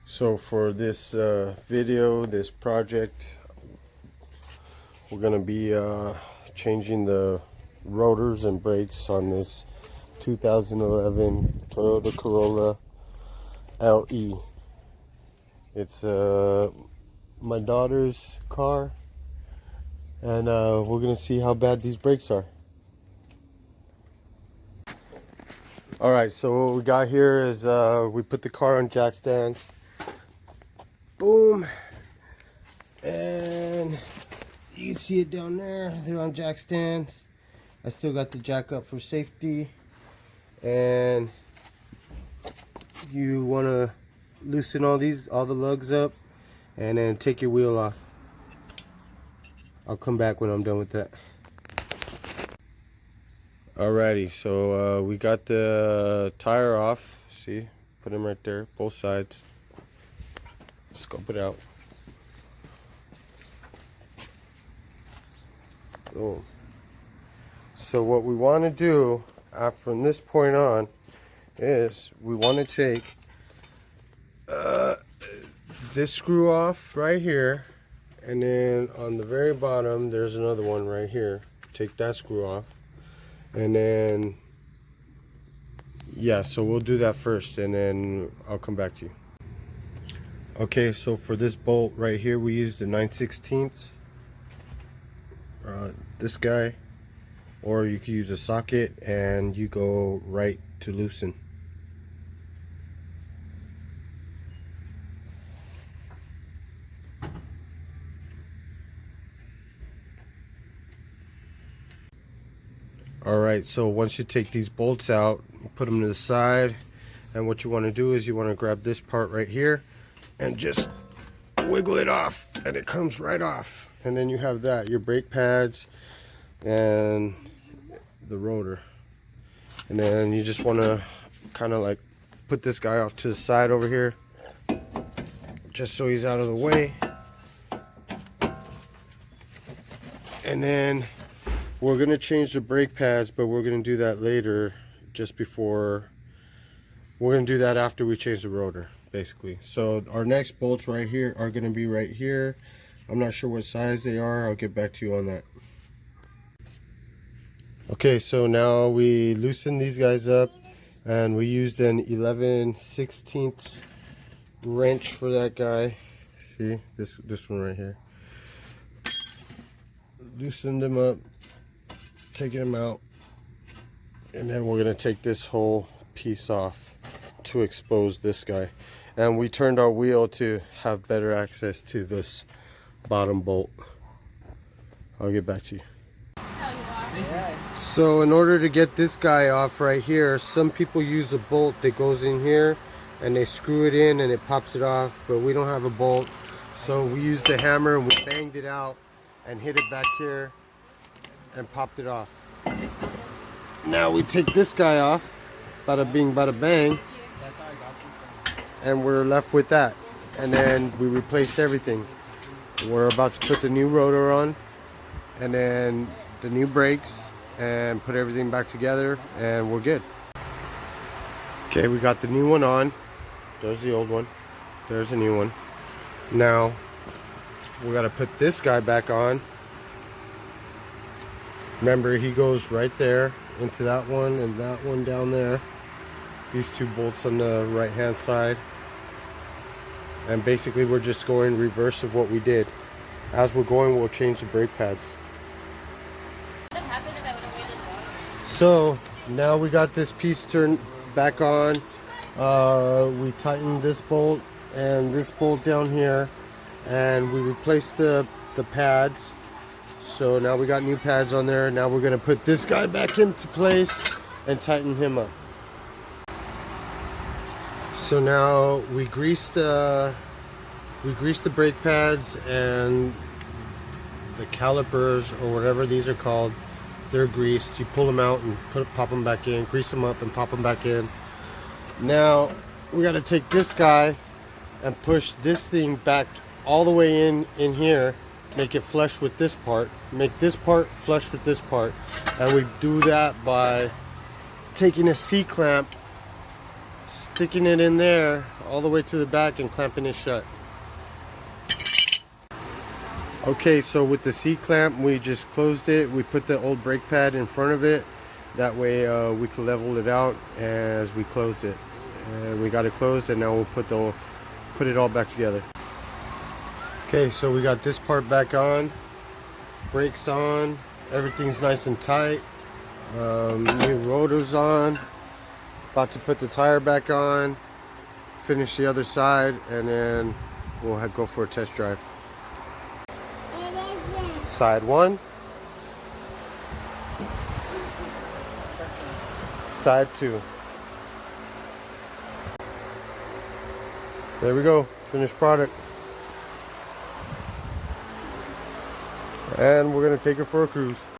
So for this video, this project, we're going to be changing the rotors and brakes on this 2011 Toyota Corolla LE. It's my daughter's car, and we're going to see how bad these brakes are. Alright, so what we got here is we put the car on jack stands. Boom. And you see it down there. They're on jack stands. I still got the jack up for safety. And you want to loosen all the lugs up and then take your wheel off. I'll come back when I'm done with that. Alrighty, so we got the tire off. See, put them right there, both sides. Scope it out. Oh. So what we want to do from this point on is we want to take this screw off right here, and then on the very bottom there's another one right here. Take that screw off, and then yeah, so we'll do that first and then I'll come back to you. Okay, so for this bolt right here we used the 9/16, this guy, or you could use a socket and you go right to loosen. Alright, so once you take these bolts out, you put them to the side, and what you want to do is you want to grab this part right here and just wiggle it off, and it comes right off. And then you have that, your brake pads and the rotor. And then you just want to kind of like put this guy off to the side over here, just so he's out of the way. And then we're going to change the brake pads, but we're going to do that later, just before. We're going to do that after we change the rotor, basically. So our next bolts right here are going to be right here. I'm not sure what size they are. I'll get back to you on that. Okay, so now we loosen these guys up, and we used an 11/16 wrench for that guy. See, this one right here. Loosened them up, taking them out, and then we're going to take this whole piece off to expose this guy. And we turned our wheel to have better access to this bottom bolt. I'll get back to you. So in order to get this guy off right here, some people use a bolt that goes in here and they screw it in and it pops it off, but we don't have a bolt, so we used the hammer and we banged it out and hit it back here and popped it off. Now we take this guy off, bada bing bada bang, and we're left with that, and then we replace everything. We're about to put the new rotor on, and then the new brakes, and put everything back together, and we're good. Okay, we got the new one on. There's the old one. There's a new one. Now we got to put this guy back on. Remember, he goes right there into that one and that one down there. These two bolts on the right hand side. And basically we're just going reverse of what we did. As we're going, we'll change the brake pads. So now we got this piece turned back on. We tightened this bolt and this bolt down here, and we replaced the pads. So now we got new pads on there. Now we're going to put this guy back into place and tighten him up. So now we greased the brake pads and the calipers, or whatever these are called. They're greased. You pull them out and pop them back in, grease them up and pop them back in. Now we got to take this guy and push this thing back all the way in here, make it flush with this part, make this part flush with this part, and we do that by taking a C-clamp, sticking it in there all the way to the back and clamping it shut. Okay, so with the C-clamp, we just closed it. We put the old brake pad in front of it. That way we could level it out as we closed it. And we got it closed, and now we'll put it all back together. Okay, so we got this part back on. Brakes on. Everything's nice and tight. New rotors on. About to put the tire back on. Finish the other side, and then we'll go for a test drive. Side 1. Side 2. There we go. Finished product. And we're going to take it for a cruise.